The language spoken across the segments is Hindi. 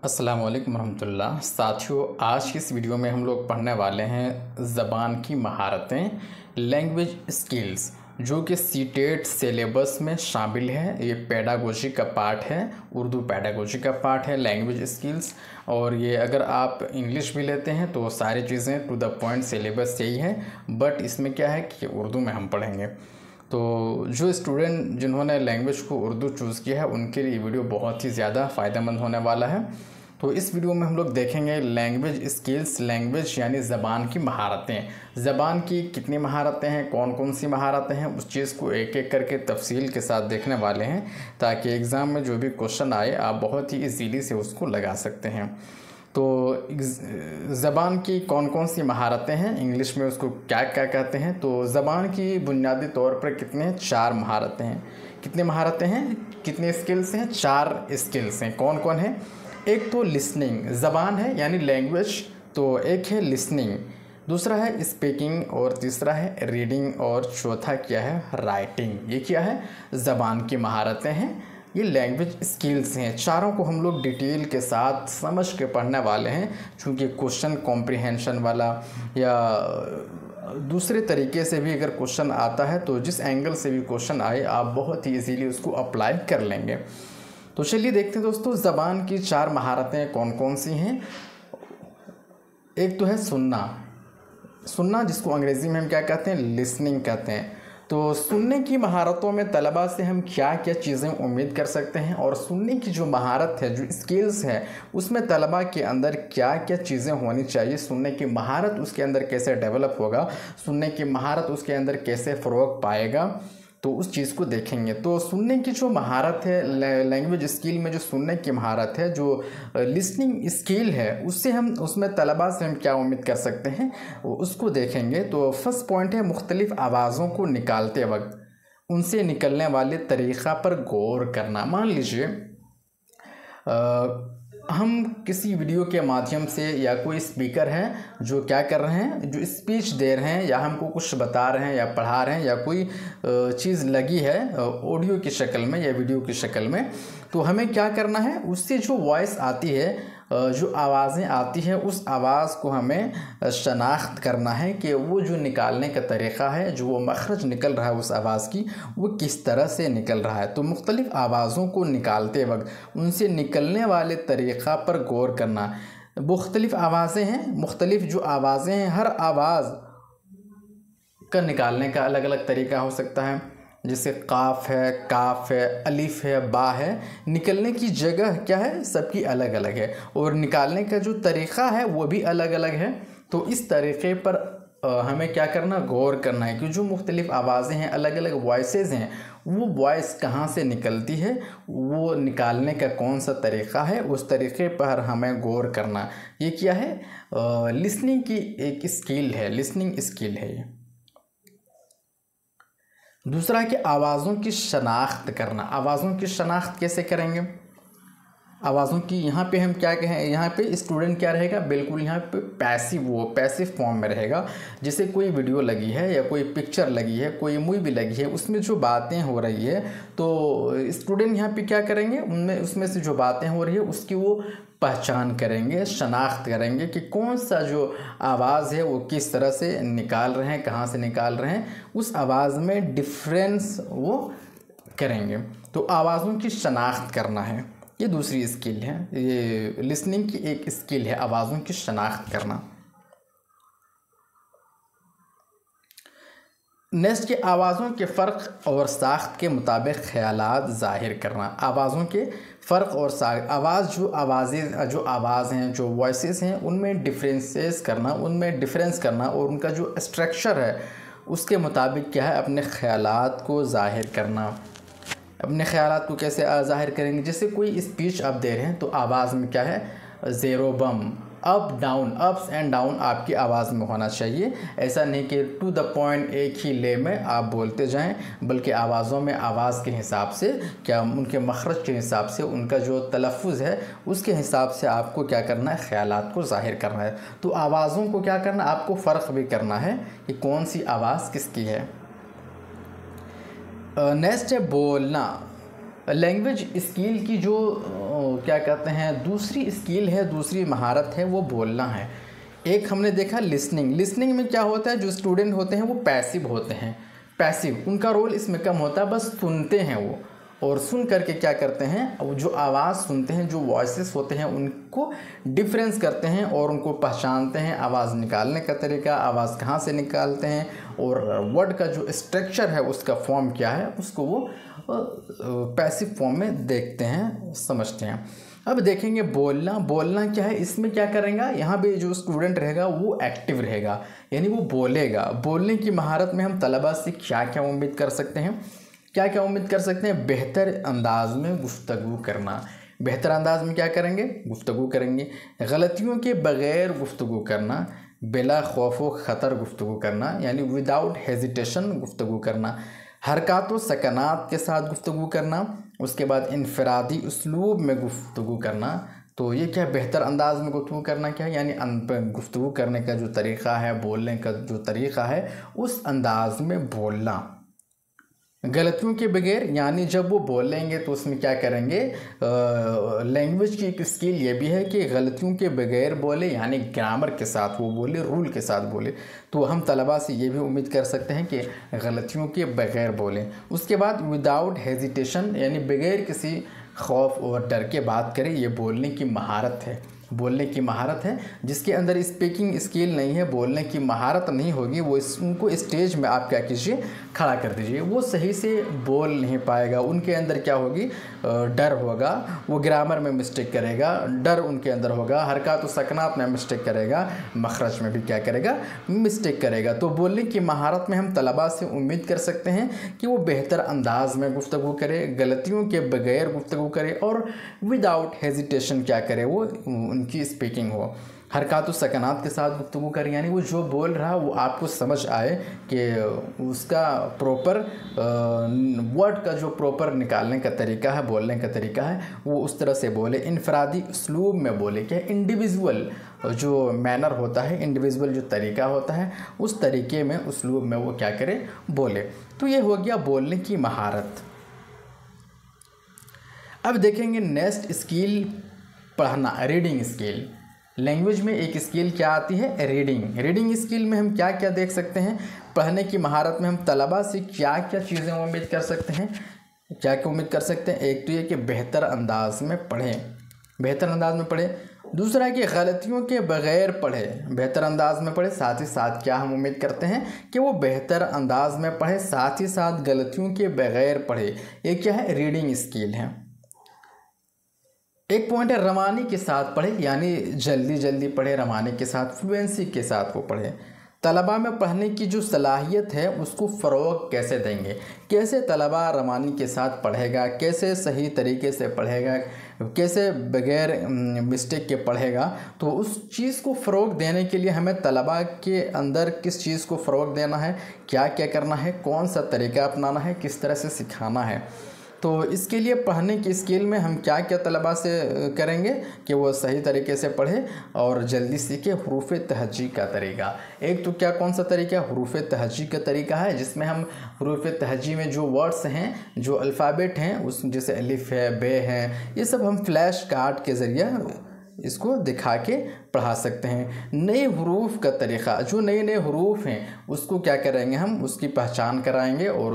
अस्सलाम वालेकुम रहमतुल्लाह। साथियों, आज की इस वीडियो में हम लोग पढ़ने वाले हैं ज़बान की महारतें, लैंग्वेज स्किल्स, जो कि सीटेट सिलेबस में शामिल है। ये पेडागोजी का पार्ट है, उर्दू पेडागोजी का पार्ट है लैंग्वेज स्किल्स। और ये अगर आप इंग्लिश भी लेते हैं तो सारी चीज़ें टू द पॉइंट सिलेबस यही है, बट इसमें क्या है कि उर्दू में हम पढ़ेंगे। तो जो स्टूडेंट जिन्होंने लैंग्वेज को उर्दू चूज़ किया है उनके लिए वीडियो बहुत ही ज़्यादा फ़ायदेमंद होने वाला है। तो इस वीडियो में हम लोग देखेंगे लैंग्वेज स्किल्स, लैंग्वेज यानी ज़बान की महारतें। ज़बान की कितनी महारतें हैं, कौन कौन सी महारतें हैं, उस चीज़ को एक एक करके तफसील के साथ देखने वाले हैं, ताकि एग्ज़ाम में जो भी क्वेश्चन आए आप बहुत ही ईजीली से उसको लगा सकते हैं। तो ज़बान की कौन कौन सी महारतें हैं, इंग्लिश में उसको क्या क्या कहते हैं। तो ज़बान की बुनियादी तौर पर कितने 4 महारतें हैं। कितने महारतें हैं, कितने स्किल्स हैं? 4 स्किल्स हैं। कौन कौन है? एक तो लिसनिंग, ज़बान है यानी लैंग्वेज, तो एक है लिसनिंग, दूसरा है स्पीकिंग, और तीसरा है रीडिंग, और चौथा क्या है? राइटिंग। ये क्या है? ज़बान की महारतें हैं, ये लैंग्वेज स्किल्स हैं। चारों को हम लोग डिटेल के साथ समझ के पढ़ने वाले हैं, क्योंकि क्वेश्चन कॉम्प्रिहेंशन वाला या दूसरे तरीके से भी अगर क्वेश्चन आता है तो जिस एंगल से भी क्वेश्चन आए आप बहुत ही इजीली उसको अप्लाई कर लेंगे। तो चलिए देखते हैं दोस्तों, ज़बान की 4 महारतें कौन कौन सी हैं। एक तो है सुनना, सुनना जिसको अंग्रेज़ी में हम क्या कहते हैं? लिसनिंग कहते हैं। तो सुनने की महारतों में तलबा से हम क्या क्या चीज़ें उम्मीद कर सकते हैं, और सुनने की जो महारत है, जो स्किल्स है, उसमें तलबा के अंदर क्या क्या चीज़ें होनी चाहिए, सुनने की महारत उसके अंदर कैसे डेवलप होगा, सुनने की महारत उसके अंदर कैसे फ़रोग़ पाएगा, तो उस चीज़ को देखेंगे। तो सुनने की जो महारत है, लैंग्वेज स्किल में जो सुनने की महारत है, जो लिसनिंग स्किल है, उससे हम उसमें तलबा से हम क्या उम्मीद कर सकते हैं उसको देखेंगे। तो फर्स्ट पॉइंट है मुख्तलिफ़ आवाज़ों को निकालते वक्त उनसे निकलने वाले तरीक़ा पर गौर करना। मान लीजिए हम किसी वीडियो के माध्यम से, या कोई स्पीकर है जो क्या कर रहे हैं, जो स्पीच दे रहे हैं, या हमको कुछ बता रहे हैं या पढ़ा रहे हैं, या कोई चीज़ लगी है ऑडियो की शक्ल में या वीडियो की शक्ल में, तो हमें क्या करना है, उससे जो वॉइस आती है, जो आवाज़ें आती हैं, उस आवाज़ को हमें शनाख्त करना है कि वो जो निकालने का तरीक़ा है, जो वो मखरज निकल रहा है उस आवाज़ की, वो किस तरह से निकल रहा है। तो मुख्तलिफ़ आवाज़ों को निकालते वक्त उनसे निकलने वाले तरीक़ा पर गौर करना। मुख्तलिफ़ आवाज़ें हैं, मुख्तलिफ़ जो आवाज़ें हैं, हर आवाज़ का निकालने का अलग अलग तरीका हो सकता है। जैसे काफ है, काफ है, अलिफ है, बा है, निकलने की जगह क्या है, सबकी अलग अलग है, और निकालने का जो तरीक़ा है वो भी अलग अलग है। तो इस तरीक़े पर हमें क्या करना, गौर करना है कि जो मुख्तलिफ़ आवाज़ें हैं, अलग अलग वॉइसेस हैं, वो वॉइस कहाँ से निकलती है, वो निकालने का कौन सा तरीक़ा है, उस तरीक़े पर हमें गौर करना। ये क्या है? लिसनिंग की एक स्किल है, लिसनिंग स्किल है ये। दूसरा कि आवाज़ों की शनाख्त करना। आवाज़ों की शनाख्त कैसे करेंगे? आवाज़ों की यहाँ पे हम क्या कहें, यहाँ पे स्टूडेंट क्या रहेगा, बिल्कुल यहाँ पे पैसिव, वो पैसिव फॉर्म में रहेगा। जैसे कोई वीडियो लगी है या कोई पिक्चर लगी है, कोई मूवी लगी है, उसमें जो बातें हो रही है, तो स्टूडेंट यहाँ पे क्या करेंगे, उसमें से जो बातें हो रही है उसकी वो पहचान करेंगे, शनाख्त करेंगे कि कौन सा जो आवाज़ है वो किस तरह से निकाल रहे हैं, कहाँ से निकाल रहे हैं, उस आवाज़ में डिफरेंस वो करेंगे। तो आवाज़ों की शनाख्त करना है, ये दूसरी स्किल है। ये लिसनिंग की एक स्किल है, आवाज़ों की शनाख्त करना। नेक्स्ट के आवाज़ों के फ़र्क और साख्त के मुताबिक ख़यालात ज़ाहिर करना। आवाज़ों के फ़र्क और साख्त, जो आवाज़ हैं, जो वॉइसेस हैं, उनमें डिफरेंसेस करना, उनमें डिफरेंस करना, और उनका जो स्ट्रक्चर है उसके मुताबिक क्या है, अपने ख़यालात को ज़ाहिर करना। अपने ख़यालात को कैसे ज़ाहिर करेंगे? जैसे कोई स्पीच आप दे रहे हैं तो आवाज़ में क्या है, ज़ेरो बम, up down, ups and down आपकी आवाज़ में होना चाहिए। ऐसा नहीं कि टू द पॉइंट एक ही ले में आप बोलते जाएं, बल्कि आवाज़ों में आवाज़ के हिसाब से, क्या उनके मखरज के हिसाब से, उनका जो तलफ़ुज़ है उसके हिसाब से आपको क्या करना है, ख़यालात को ज़ाहिर करना है। तो आवाज़ों को क्या करना, आपको फ़र्क भी करना है कि कौन सी आवाज़ किसकी है। नेक्स्ट है बोलना। लैंग्वेज स्किल की जो क्या कहते हैं, दूसरी स्किल है, दूसरी महारत है वो बोलना है। एक हमने देखा लिसनिंग। लिसनिंग में क्या होता है, जो स्टूडेंट होते हैं वो पैसिव होते हैं, पैसिव, उनका रोल इसमें कम होता है, बस सुनते हैं वो, और सुन करके क्या करते हैं, जो आवाज़ सुनते हैं, जो वॉइसेस होते हैं उनको डिफरेंस करते हैं और उनको पहचानते हैं, आवाज़ निकालने का तरीका, आवाज़ कहाँ से निकालते हैं, और वर्ड का जो स्ट्रक्चर है उसका फॉर्म क्या है, उसको वो पैसिव फॉर्म में देखते हैं, समझते हैं। अब देखेंगे बोलना। बोलना क्या है, इसमें क्या करेंगे, यहाँ पे जो स्टूडेंट रहेगा वो एक्टिव रहेगा, यानी वो बोलेगा। बोलने की महारत में हम तलबा से क्या क्या उम्मीद कर सकते हैं, क्या क्या उम्मीद कर सकते हैं, बेहतर अंदाज में गुफ्तगू करना। बेहतर अंदाज में क्या करेंगे, गुफ्तगू करेंगे। गलतियों के बग़ैर गुफ्तगू करना, बिला खौफ व ख़तर गुफ्तगू करना, यानी विदाउट हेजिटेशन गुफ्तगू करना। हरकत व सकनात के साथ गुफ्तगू करना। उसके बाद इनफरादी उसलूब में गुफ्तगू करना। तो ये क्या, बेहतर अंदाज में गुफ्तगू करना क्या है, यानी गुफ्तगू करने का जो तरीक़ा है, बोलने का जो तरीक़ा है, उस अंदाज में बोलना। गलतियों के बगैर, यानी जब वो बोलेंगे तो उसमें क्या करेंगे, लैंग्वेज की एक स्किल ये भी है कि गलतियों के बगैर बोले, यानी ग्रामर के साथ वो बोले, रूल के साथ बोले। तो हम तलबा से ये भी उम्मीद कर सकते हैं कि गलतियों के बगैर बोलें। उसके बाद विदाउट हेजिटेशन, यानी बगैर किसी खौफ और डर के बात करें। ये बोलने की महारत है, बोलने की महारत है। जिसके अंदर स्पीकिंग स्किल नहीं है, बोलने की महारत नहीं होगी, वो उनको स्टेज में आप क्या कीजिए, खड़ा कर दीजिए, वो सही से बोल नहीं पाएगा। उनके अंदर क्या होगी, डर होगा, वो ग्रामर में मिस्टेक करेगा, डर उनके अंदर होगा, हरकत सकनात में मिस्टेक करेगा, मखरज में भी क्या करेगा, मिस्टेक करेगा। तो बोलने की महारत में हम तलबा से उम्मीद कर सकते हैं कि वो बेहतर अंदाज में गुफ्तगू करे, गलतियों के बगैर गुफ्तगू करे, और विदाउट हेजिटेशन क्या करे, वो उनकी स्पीकिंग हो। हरकत व सकनात के साथ गुफ्तगू करें, यानी वो जो बोल रहा है वो आपको समझ आए कि उसका प्रॉपर वर्ड का जो प्रॉपर निकालने का तरीका है, बोलने का तरीका है, वो उस तरह से बोले। इनफरादी उसलूब में बोले, क्या इंडिविजुअल जो मैनर होता है, इंडिविजुअल जो तरीका होता है, उस तरीके में, उसलूब में वो क्या करे, बोले। तो ये हो गया बोलने की महारत। अब देखेंगे नेक्स्ट स्किल, पढ़ना, रीडिंग स्किल। लैंग्वेज में एक स्किल क्या आती है, रीडिंग। रीडिंग स्किल में हम क्या क्या देख सकते हैं, पढ़ने की महारत में हम तलबा से क्या क्या चीज़ें उम्मीद कर सकते हैं, क्या क्या उम्मीद कर सकते हैं। एक तो ये कि बेहतर अंदाज में पढ़ें, बेहतर अंदाज में पढ़ें। दूसरा है कि गलतियों के बगैर पढ़े, बेहतर अंदाज में पढ़े। साथ ही साथ क्या हम उम्मीद करते हैं कि वो बेहतर अंदाज में पढ़े, साथ ही साथ गलतियों के बगैर पढ़े। ये क्या है, रीडिंग स्किल है। एक पॉइंट है रवानी के साथ पढ़े, यानी जल्दी जल्दी पढ़े, रवानी के साथ, फ्लुएंसी के साथ वो पढ़े। तलबा में पढ़ने की जो सलाहियत है उसको फ़रोग़ कैसे देंगे, कैसे तलबा रवानी के साथ पढ़ेगा, कैसे सही तरीके से पढ़ेगा, कैसे बग़ैर मिस्टेक के पढ़ेगा। तो उस चीज़ को फ़रोग़ देने के लिए हमें तलबा के अंदर किस चीज़ को फ़रोग़ देना है, क्या क्या करना है, कौन सा तरीका अपनाना है, किस तरह से सिखाना है। तो इसके लिए पढ़ने की स्किल में हम क्या क्या तलबा से करेंगे कि वो सही तरीके से पढ़े और जल्दी सीखे हुरूफ़ तहज्जी का तरीका। एक तो क्या, कौन सा तरीका, हुरूफ़ तहज्जी का तरीका है, जिसमें हम हुरूफ़ तहज्जी में जो वर्ड्स हैं, जो अल्फ़ाबेट हैं, उस जैसे अलिफ है, बे है, ये सब हम फ्लैश कार्ड के ज़रिए इसको दिखा के पढ़ा सकते हैं। नए हुरूफ का तरीक़ा, जो नए नए हुरूफ हैं उसको क्या करेंगे, हम उसकी पहचान कराएंगे और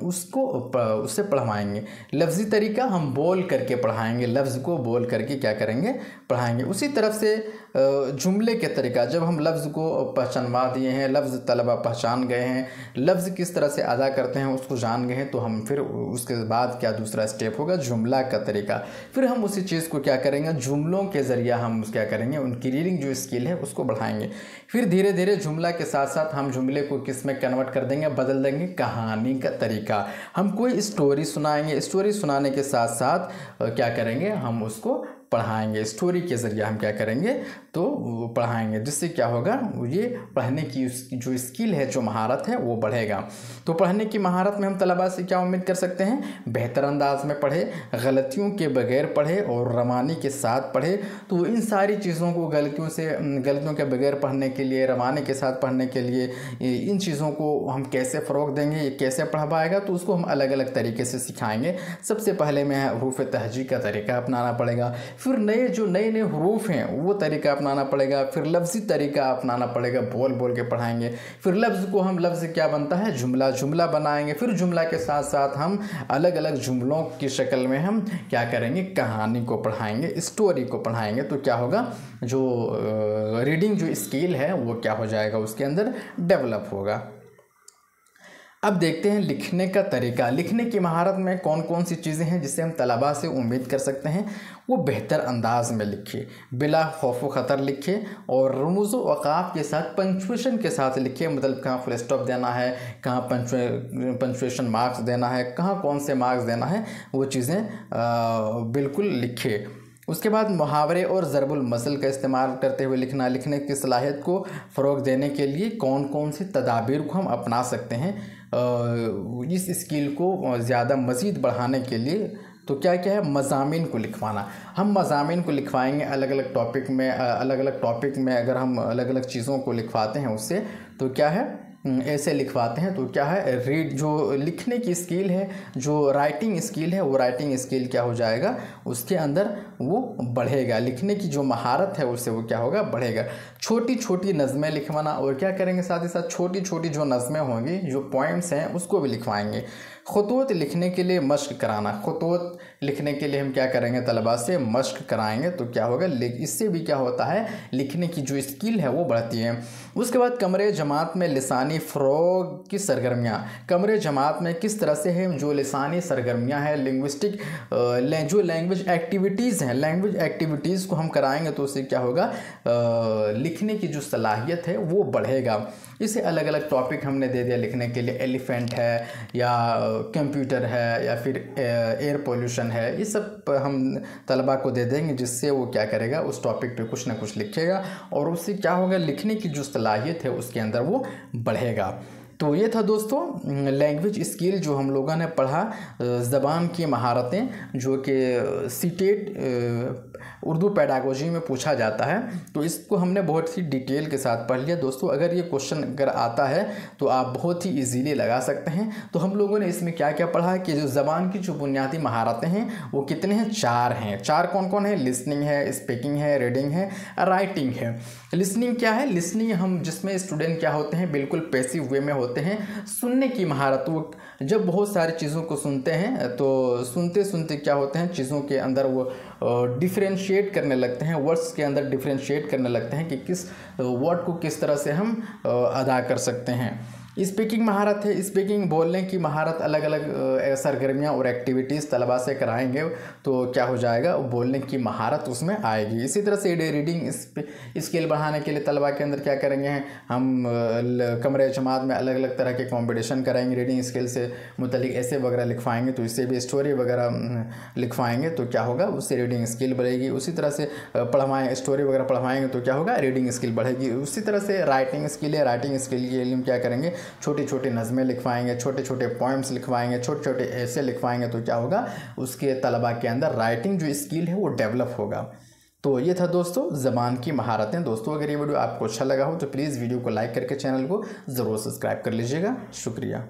उससे पढ़वाएंगे। लफ्ज़ी तरीका हम बोल करके पढ़ाएंगे, लफ्ज़ को बोल करके क्या करेंगे, पढ़ाएंगे। उसी तरफ से जुमले के तरीका, जब हम लफ्ज़ को पहचानवा दिए हैं, लफ्ज़ तलबा पहचान गए हैं, लफ्ज़ किस तरह से अदा करते हैं उसको जान गए हैं, तो हम फिर उसके बाद क्या दूसरा स्टेप होगा, जुमला का तरीका। फिर हम उसी चीज़ को क्या करेंगे, जुमलों के ज़रिए हम क्या करेंगे, उनकी रीडिंग जो स्किल है उसको बढ़ाएंगे। फिर धीरे धीरे जुमला के साथ साथ हम जुमले को किस में कन्वर्ट कर देंगे, बदल देंगे, कहानी का तरीका। हम कोई स्टोरी सुनाएंगे, स्टोरी सुनाने के साथ साथ क्या करेंगे, हम उसको पढ़ाएंगे, स्टोरी के ज़रिए हम क्या करेंगे तो पढ़ाएंगे, जिससे क्या होगा ये पढ़ने की जो स्किल है, जो महारत है वो बढ़ेगा। तो पढ़ने की महारत में हम तलबा से क्या उम्मीद कर सकते हैं, बेहतर अंदाज में पढ़े, गलतियों के बगैर पढ़े और रवानी के साथ पढ़े। तो इन सारी चीज़ों को गलतियों के बगैर पढ़ने के लिए, रवानी के साथ पढ़ने के लिए, इन चीज़ों को हम कैसे फ़रोग़ देंगे, ये कैसे पढ़ पाएगा, तो उसको हम अलग अलग तरीके से सिखाएंगे। सबसे पहले में हरूफ तहजी का तरीका अपनाना पड़ेगा, फिर नए हरूफ हैं वो तरीका अपनाना पड़ेगा, फिर लफ्ज़ी तरीका अपनाना पड़ेगा, बोल बोल के पढ़ाएंगे। फिर लफ्ज़ क्या बनता है, जुमला बनाएंगे। फिर जुमला के साथ साथ हम अलग अलग जुमलों की शक्ल में हम क्या करेंगे, कहानी को पढ़ाएंगे, स्टोरी को पढ़ाएंगे। तो क्या होगा, जो रीडिंग जो स्किल है वो क्या हो जाएगा, उसके अंदर डेवलप होगा। अब देखते हैं लिखने का तरीका। लिखने की महारत में कौन कौन सी चीज़ें हैं जिससे हम तलबा से उम्मीद कर सकते हैं वो बेहतर अंदाज में लिखे, बिला खौफ व ख़तर लिखे और रमूज़ व वक़ाफ़ के साथ पंक्चुएशन के साथ लिखे। मतलब कहाँ फुल स्टॉप देना है, कहाँ पंक्चुएशन मार्क्स देना है, कहाँ कौन से मार्क्स देना है, वो चीज़ें बिल्कुल लिखे। उसके बाद मुहावरे और ज़रबुल मसल का इस्तेमाल करते हुए लिखना। लिखने की सलाहियत को फ़रोग़ देने के लिए कौन कौन सी तदाबीर को हम अपना सकते हैं इस स्किल को ज़्यादा मज़ीद बढ़ाने के लिए। तो क्या क्या है, मज़ामीन को लिखवाना। हम मज़ामीन को लिखवाएंगे अलग अलग टॉपिक में अगर हम अलग अलग चीज़ों को लिखवाते हैं उससे, तो क्या है ऐसे लिखवाते हैं तो क्या है, जो लिखने की स्किल है, जो राइटिंग स्किल है, वो राइटिंग स्किल क्या हो जाएगा, उसके अंदर वो बढ़ेगा। लिखने की जो महारत है उससे वो क्या होगा, बढ़ेगा। छोटी छोटी नज़में लिखवाना, और क्या करेंगे साथ ही साथ छोटी छोटी जो नज़में होंगी, जो पॉइंट्स हैं, उसको भी लिखवाएंगे। ख़ुतूत लिखने के लिए मश्क कराना। ख़ुतूत लिखने के लिए हम क्या करेंगे, तलबा से मश्क कराएंगे। तो क्या होगा, इससे भी क्या होता है, लिखने की जो स्किल है वो बढ़ती है। उसके बाद कमरे जमात में लिसानी फ़रोग़ की सरगर्मियाँ। कमरे जमात में किस तरह से है जो लिसानी सरगर्मियाँ हैं, लिंग्विस्टिक जो लैंग्वेज एक्टिविटीज़ हैं, लैंग्वेज एक्टिविटीज़ को हम कराएंगे तो उससे क्या होगा, लिखने की जो सलाहियत है वो बढ़ेगा। इसे अलग अलग टॉपिक हमने दे दिया लिखने के लिए, एलिफेंट है या कंप्यूटर है या फिर एयर पोल्यूशन है, ये सब हम तलबा को दे देंगे, जिससे वो क्या करेगा, उस टॉपिक पे कुछ ना कुछ लिखेगा और उससे क्या होगा, लिखने की जो सलाहियत है उसके अंदर वो बढ़ेगा। तो ये था दोस्तों लैंग्वेज स्किल जो हम लोगों ने पढ़ा, ज़बान की महारतें, जो कि सीटेट उर्दू पेडागोजी में पूछा जाता है। तो इसको हमने बहुत सी डिटेल के साथ पढ़ लिया दोस्तों। अगर ये क्वेश्चन अगर आता है तो आप बहुत ही इजीली लगा सकते हैं। तो हम लोगों ने इसमें क्या क्या पढ़ा कि जो ज़बान की जो बुनियादी महारतें हैं वो कितने हैं, 4 हैं। 4 कौन कौन है, लिसनिंग है, स्पीकिंग है, रीडिंग है, राइटिंग है। लिसनिंग क्या है, लिसनिंग हम जिसमें स्टूडेंट क्या होते हैं, बिल्कुल पैसिव वे में होते हैं। सुनने की महारत, वो जब बहुत सारी चीज़ों को सुनते हैं तो सुनते सुनते क्या होते हैं, चीज़ों के अंदर वो डिफ्रेंशिएट करने लगते हैं, वर्ड्स के अंदर डिफ्रेंशिएट करने लगते हैं कि किस वर्ड को किस तरह से हम अदा कर सकते हैं। स्पीकिंग महारत है, स्पीकिंग बोलने की महारत, अलग अलग सरगर्मियाँ और एक्टिविटीज़ तलबा से कराएंगे तो क्या हो जाएगा, बोलने की महारत उसमें आएगी। इसी तरह से रीडिंग स्किल बढ़ाने के लिए तलबा के अंदर क्या करेंगे, हम कमरे जमात में अलग अलग तरह के कंपटीशन कराएंगे, रीडिंग स्किल से मुतलिक ऐसे वगैरह लिखवाएंगे, तो इससे भी स्टोरी वगैरह लिखवाएंगे तो क्या होगा, उससे रीडिंग स्किल बढ़ेगी। उसी तरह से पढ़वाएँ, स्टोरी वगैरह पढ़वाएंगे तो क्या होगा, रीडिंग स्किल बढ़ेगी। उसी तरह से राइटिंग स्किल है, राइटिंग स्किल के लिए हम क्या करेंगे, छोटी छोटी नज़में लिखवाएंगे, छोटे छोटे पोइम्स लिखवाएंगे, छोटे छोटे ऐसे लिखवाएंगे तो क्या होगा, उसके तलबा के अंदर राइटिंग जो स्किल है वो डेवलप होगा। तो ये था दोस्तों ज़बान की महारतें। दोस्तों अगर ये वीडियो आपको अच्छा लगा हो तो प्लीज़ वीडियो को लाइक करके चैनल को ज़रूर सब्सक्राइब कर लीजिएगा। शुक्रिया।